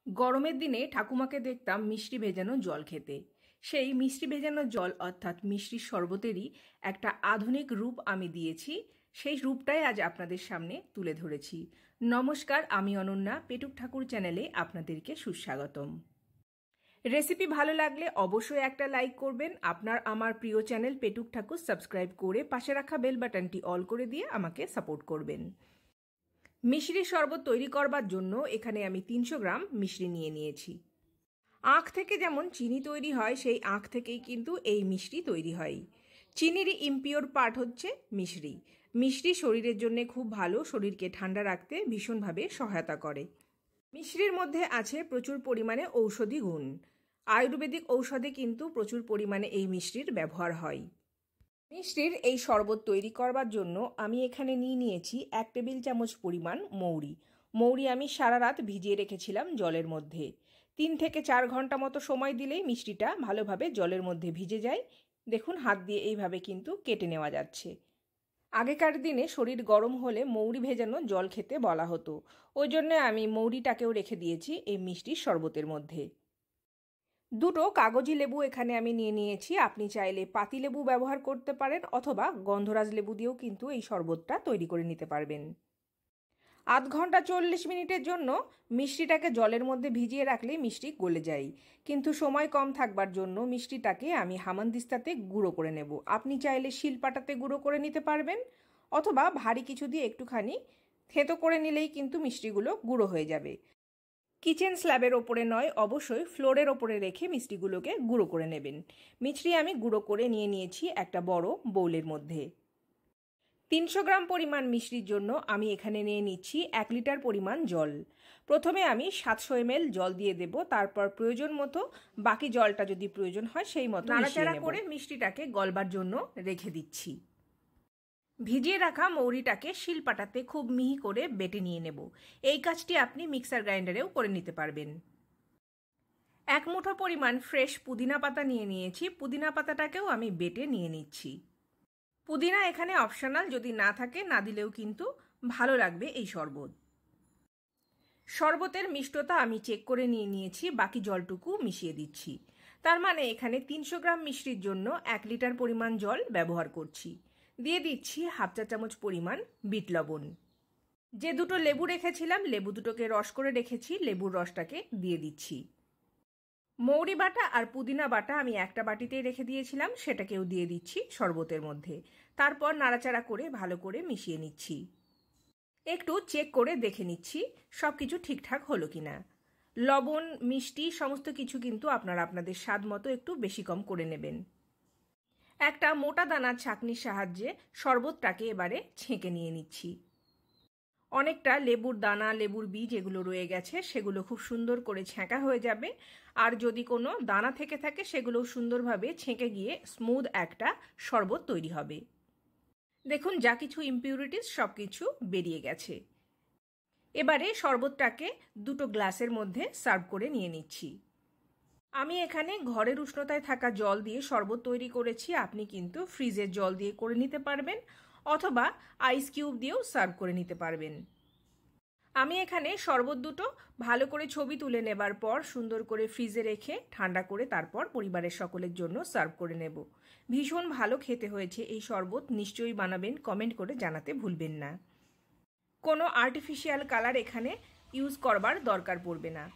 গরমের দিনে ঠাকুমাকে দেখতাম মিষ্টি ভেজানো জল খেতে। সেই মিষ্টি ভেজানো জল অর্থাৎ মিষ্টির শরবতেরই একটা আধুনিক রূপ আমি দিয়েছি। সেই রূপটাই আজ আপনাদের সামনে তুলে ধরেছি। নমস্কার, আমি অনন্যা। পেটুক ঠাকুর চ্যানেলে আপনাদেরকে সুস্বাগতম। রেসিপি ভালো লাগলে অবশ্যই একটা লাইক করবেন। আপনার আমার প্রিয় চ্যানেল পেটুক ঠাকুর সাবস্ক্রাইব করে পাশে রাখা বেল বাটনটি অল করে দিয়ে আমাকে সাপোর্ট করবেন। মিশ্রির শরবত তৈরি করবার জন্য এখানে আমি 300 গ্রাম মিশ্রি নিয়ে নিয়েছি। আখ থেকে যেমন চিনি তৈরি হয়, সেই আখ থেকেই কিন্তু এই মিষ্টি তৈরি হয়। চিনিরই ইমপিওর পার্ট হচ্ছে মিশ্রি। মিষ্টি শরীরের জন্য খুব ভালো, শরীরকে ঠান্ডা রাখতে ভীষণভাবে সহায়তা করে। মিশ্রির মধ্যে আছে প্রচুর পরিমাণে ঔষধি গুণ। আয়ুর্বেদিক ঔষধে কিন্তু প্রচুর পরিমাণে এই মিশ্রির ব্যবহার হয়। মিষ্টির এই শরবত তৈরি করবার জন্য আমি এখানে নিয়েছি 1 টেবিল চামচ পরিমাণ মৌরি। মৌরি আমি সারা রাত ভিজিয়ে রেখেছিলাম জলের মধ্যে। 3 থেকে 4 ঘন্টা মতো সময় দিলেই মিষ্টিটা ভালোভাবে জলের মধ্যে ভিজে যায়। দেখুন, হাত দিয়ে এইভাবে কিন্তু কেটে নেওয়া যাচ্ছে। আগেকার দিনে শরীর গরম হলে মৌরি ভেজানো জল খেতে বলা হতো, ওই জন্য আমি মৌরিটাকেও রেখে দিয়েছি এই মিষ্টির শরবতের মধ্যে। 2টো কাগজি লেবু এখানে আমি নিয়েছি। আপনি চাইলে পাতি লেবু ব্যবহার করতে পারেন অথবা গন্ধরাজ লেবু দিয়েও কিন্তু এই শরবতটা তৈরি করে নিতে পারবেন। আধ ঘন্টা 40 মিনিটের জন্য মিষ্টিটাকে জলের মধ্যে ভিজিয়ে রাখলে মিষ্টি গলে যায়, কিন্তু সময় কম থাকবার জন্য মিষ্টিটাকে আমি হামানদিস্তাতে গুঁড়ো করে নেব। আপনি চাইলে শিলপাটাতে গুঁড়ো করে নিতে পারবেন অথবা ভারী কিছু দিয়ে একটুখানি থেঁতো করে নিলেই কিন্তু মিষ্টিগুলো গুঁড়ো হয়ে যাবে। কিচেন স্ল্যাবের ওপরে নয়, অবশ্যই ফ্লোরের ওপরে রেখে মিষ্টিগুলোকে গুঁড়ো করে নেবেন। মিষ্টি আমি গুঁড়ো করে নিয়েছি একটা বড় বোলের মধ্যে। 300 গ্রাম পরিমাণ মিষ্টির জন্য আমি এখানে নিয়ে নিচ্ছি 1 লিটার পরিমাণ জল। প্রথমে আমি 700 ml জল দিয়ে দেব, তারপর প্রয়োজন মতো বাকি জলটা যদি প্রয়োজন হয় সেই মতো নাড়াচাড়া করে মিষ্টিটাকে গলবার জন্য রেখে দিচ্ছি। ভিজিয়ে রাখা মৌরিটাকে শিলপাটাতে খুব মিহি করে বেটে নিয়ে নেব। এই কাজটি আপনি মিক্সার গ্রাইন্ডারেও করে নিতে পারবেন। 1 মুঠো পরিমাণ ফ্রেশ পুদিনা পাতা নিয়েছি। পুদিনা পাতাটাকেও আমি বেটে নিয়ে নিচ্ছি। পুদিনা এখানে অপশনাল, যদি না থাকে না দিলেও কিন্তু ভালো লাগবে এই শরবত। শরবতের মিষ্টতা আমি চেক করে নিয়েছি, বাকি জলটুকু মিশিয়ে দিচ্ছি। তার মানে এখানে 300 গ্রাম মিষ্টির জন্য 1 লিটার পরিমাণ জল ব্যবহার করছি। দিয়ে দিচ্ছি হাফ চা চামচ পরিমাণ বিট লবণ। যে 2টো লেবু রেখেছিলাম, লেবু দুটোকে রস করে রেখেছি, লেবুর রসটাকে দিয়ে দিচ্ছি। মৌরি বাটা আর পুদিনা বাটা আমি একটা বাটিতেই রেখে দিয়েছিলাম, সেটাকেও দিয়ে দিচ্ছি শরবতের মধ্যে। তারপর নাড়াচাড়া করে ভালো করে মিশিয়ে নিচ্ছি। একটু চেক করে দেখে নিচ্ছি সব কিছু ঠিকঠাক হলো কিনা। লবণ, মিষ্টি সমস্ত কিছু কিন্তু আপনারা আপনাদের স্বাদ মতো একটু বেশি কম করে নেবেন। একটা মোটা দানার ছাঁকনির সাহায্যে শরবতটাকে এবারে ছেঁকে নিয়ে নিচ্ছি। অনেকটা লেবুর দানা, লেবুর বীজ এগুলো রয়ে গেছে, সেগুলো খুব সুন্দর করে ছেঁকা হয়ে যাবে। আর যদি কোনো দানা থেকে থাকে সেগুলো সুন্দরভাবে ছেঁকে গিয়ে স্মুথ একটা শরবত তৈরি হবে। দেখুন, যা কিছু ইমপিউরিটিস সব কিছু বেরিয়ে গেছে। এবারে শরবতটাকে 2টো গ্লাসের মধ্যে সার্ভ করে নিয়ে নিচ্ছি। আমি এখানে ঘরের উষ্ণতায় থাকা জল দিয়ে শরবত তৈরি করেছি। আপনি কিন্তু ফ্রিজের জল দিয়ে করে নিতে পারবেন অথবা আইস কিউব দিয়েও সার্ভ করে নিতে পারবেন। আমি এখানে শরবত 2টো ভালো করে ছবি তুলে নেবার পর সুন্দর করে ফ্রিজে রেখে ঠান্ডা করে তারপর পরিবারের সকলের জন্য সার্ভ করে নেব। ভীষণ ভালো খেতে হয়েছে এই শরবত। নিশ্চয়ই বানাবেন, কমেন্ট করে জানাতে ভুলবেন না। কোনো আর্টিফিশিয়াল কালার এখানে ইউজ করবার দরকার পড়বে না।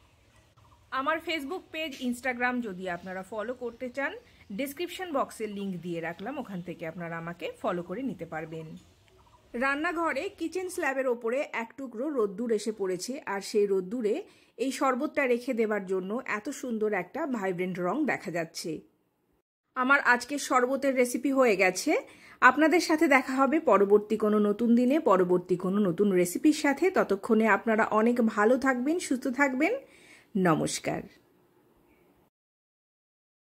আমার ফেসবুক পেজ, ইনস্টাগ্রাম যদি আপনারা ফলো করতে চান, ডেসক্রিপশন বক্সের লিঙ্ক দিয়ে রাখলাম, ওখান থেকে আপনারা আমাকে ফলো করে নিতে পারবেন। রান্নাঘরে কিচেন স্ল্যাবের ওপরে 1 টুকরো রোদ্দুর এসে পড়েছে, আর সেই রোদ্দুরে এই শরবতটা রেখে দেবার জন্য এত সুন্দর একটা ভাইব্রেন্ট রং দেখা যাচ্ছে। আমার আজকের শরবতের রেসিপি হয়ে গেছে। আপনাদের সাথে দেখা হবে পরবর্তী কোনো নতুন দিনে, পরবর্তী কোনো নতুন রেসিপির সাথে। ততক্ষণে আপনারা অনেক ভালো থাকবেন, সুস্থ থাকবেন। নমস্কার।